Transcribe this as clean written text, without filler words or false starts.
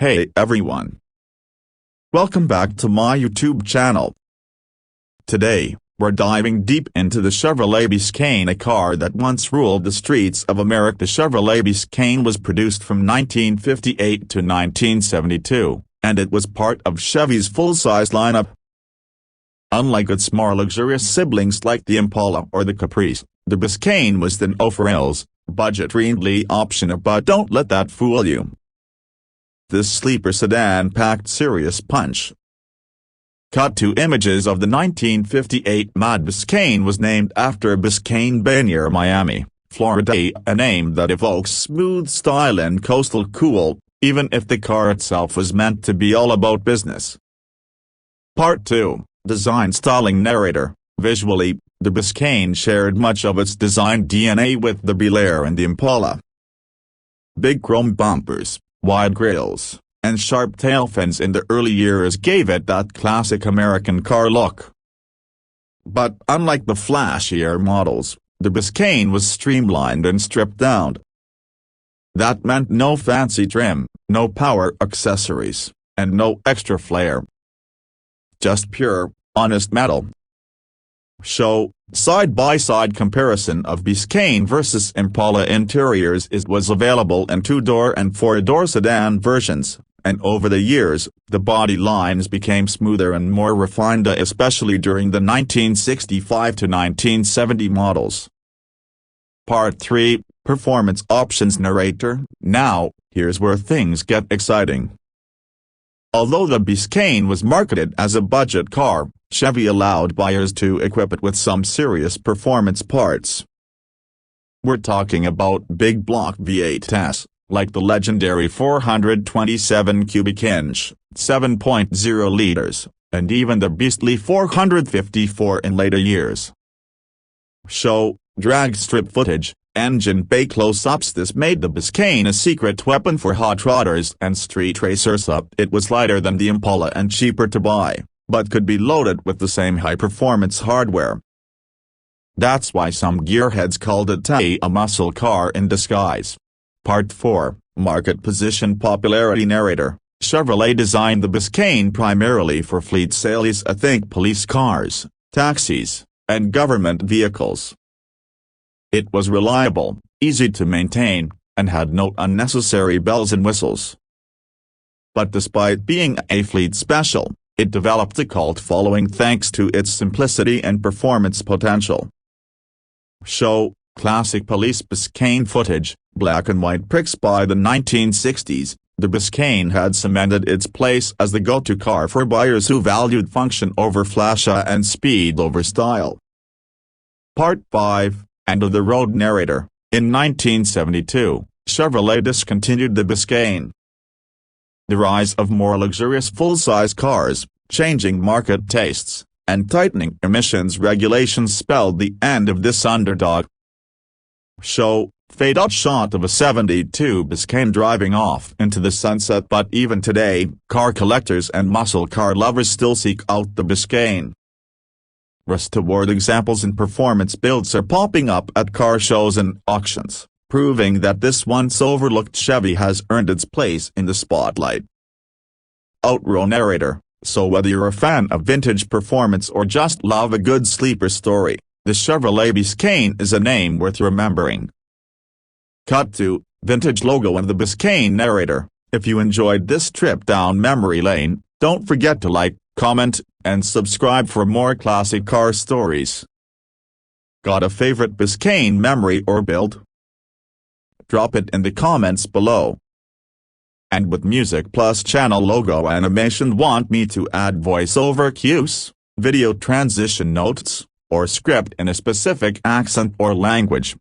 Hey everyone. Welcome back to my YouTube channel. Today, we're diving deep into the Chevrolet Biscayne, a car that once ruled the streets of America. The Chevrolet Biscayne was produced from 1958 to 1972, and it was part of Chevy's full-size lineup. Unlike its more luxurious siblings like the Impala or the Caprice, the Biscayne was the no-frills, budget-friendly option, but don't let that fool you. This sleeper sedan packed serious punch. Cut to images of the 1958 Mad Biscayne was named after Biscayne Bay near Miami, Florida, a name that evokes smooth style and coastal cool, even if the car itself was meant to be all about business. Part 2, Design Styling. Narrator. Visually, the Biscayne shared much of its design DNA with the Bel Air and the Impala. Big chrome bumpers, wide grilles, and sharp tail fins in the early years gave it that classic American car look. But unlike the flashier models, the Biscayne was streamlined and stripped down. That meant no fancy trim, no power accessories, and no extra flair. Just pure, honest metal. Show, side-by-side comparison of Biscayne versus Impala interiors was available in 2-door and 4-door sedan versions, and over the years, the body lines became smoother and more refined, especially during the 1965 to 1970 models. Part 3, Performance Options. Narrator. Now, here's where things get exciting. Although the Biscayne was marketed as a budget car, Chevy allowed buyers to equip it with some serious performance parts. We're talking about big block V8s, like the legendary 427 cubic inch, 7.0 liters, and even the beastly 454 in later years. Show, drag strip footage, engine bay close-ups. This made the Biscayne a secret weapon for hot rodders and street racers. It was lighter than the Impala and cheaper to buy, but could be loaded with the same high-performance hardware. That's why some gearheads called it a muscle car in disguise. Part 4, Market Position. Popularity. Narrator. Chevrolet designed the Biscayne primarily for fleet sales. Think police cars, taxis, and government vehicles. It was reliable, easy to maintain, and had no unnecessary bells and whistles. But despite being a fleet special, it developed a cult following thanks to its simplicity and performance potential. Show, classic police Biscayne footage. Black and white pics. By the 1960s, the Biscayne had cemented its place as the go-to car for buyers who valued function over flash and speed over style. Part 5, End of the Road. Narrator. In 1972, Chevrolet discontinued the Biscayne. The rise of more luxurious full-size cars, changing market tastes, and tightening emissions regulations spelled the end of this underdog. Show, fade-out shot of a 72 Biscayne driving off into the sunset. But even today, car collectors and muscle car lovers still seek out the Biscayne. Restored examples and performance builds are popping up at car shows and auctions, proving that this once overlooked Chevy has earned its place in the spotlight. Outrow. Narrator. So whether you're a fan of vintage performance or just love a good sleeper story, the Chevrolet Biscayne is a name worth remembering. Cut to, vintage logo and the Biscayne. Narrator. If you enjoyed this trip down memory lane, don't forget to like, comment, and subscribe for more classic car stories. Got a favorite Biscayne memory or build? Drop it in the comments below. And with music plus channel logo animation, want me to add voiceover cues, video transition notes, or script in a specific accent or language,